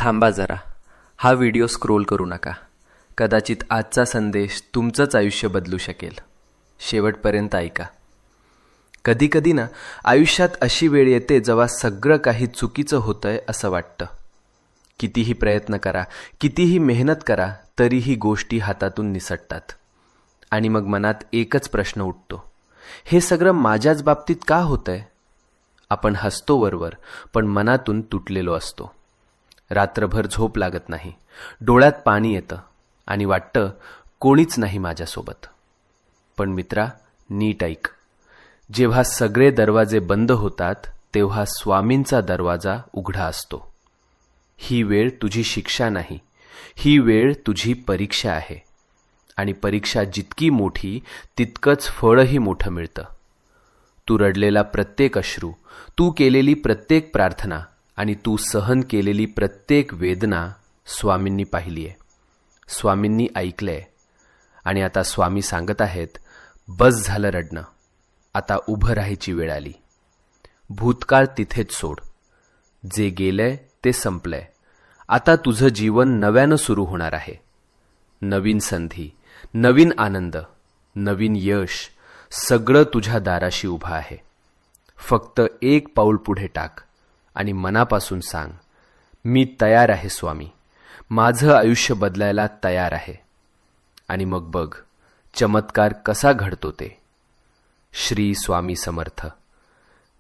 थांबा जरा, हा व्हिडिओ स्क्रोल करू नका. कदाचित आजचा संदेश तुमचंच आयुष्य बदलू शकेल. शेवटपर्यंत ऐका. कधीकधी ना आयुष्यात अशी वेळ येते जेव्हा सगळं काही चुकीचं होतंय असं वाटतं. कितीही प्रयत्न करा, कितीही मेहनत करा, तरीही गोष्टी हातातून निसटतात. आणि मग मनात एकच प्रश्न उठतो, हे सगळं माझ्याच बाबतीत का होतंय? आपण हसतो वरवर, पण मनातून तुटलेलो असतो. रात्रभर झोप लागत नाही, डोळ्यात पाणी येतं आणि वाटतं कोणीच नाही माझ्यासोबत. पण मित्रा, नीट ऐक. जेव्हा सगळे दरवाजे बंद होतात तेव्हा स्वामींचा दरवाजा उघडा असतो. ही वेळ तुझी शिक्षा नाही, ही वेळ तुझी परीक्षा आहे. आणि परीक्षा जितकी मोठी तितकंच फळही मोठं मिळतं. तू रडलेला प्रत्येक अश्रू, तू केलेली प्रत्येक प्रार्थना आणि तू सहन केलेली प्रत्येक वेदना स्वामींनी पाहिली आहे, स्वामींनी ऐकलंय. आणि आता स्वामी सांगत आहेत, बस झालं रडणं, आता उभं राहायची वेळ आली. भूतकाळ तिथेच सोड. जे गेलंय ते संपलंय. आता तुझं जीवन नव्यानं सुरू होणार आहे. नवीन संधी, नवीन आनंद, नवीन यश, सगळं तुझ्या दाराशी उभं आहे. फक्त एक पाऊल पुढे टाक आणि मनापासून सांग, मी तयार आहे स्वामी, माझं आयुष्य बदलायला तयार आहे. आणि मग बघ चमत्कार कसा घडतो ते. श्री स्वामी समर्थ.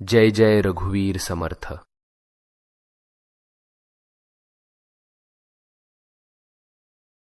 जय जय रघुवीर समर्थ.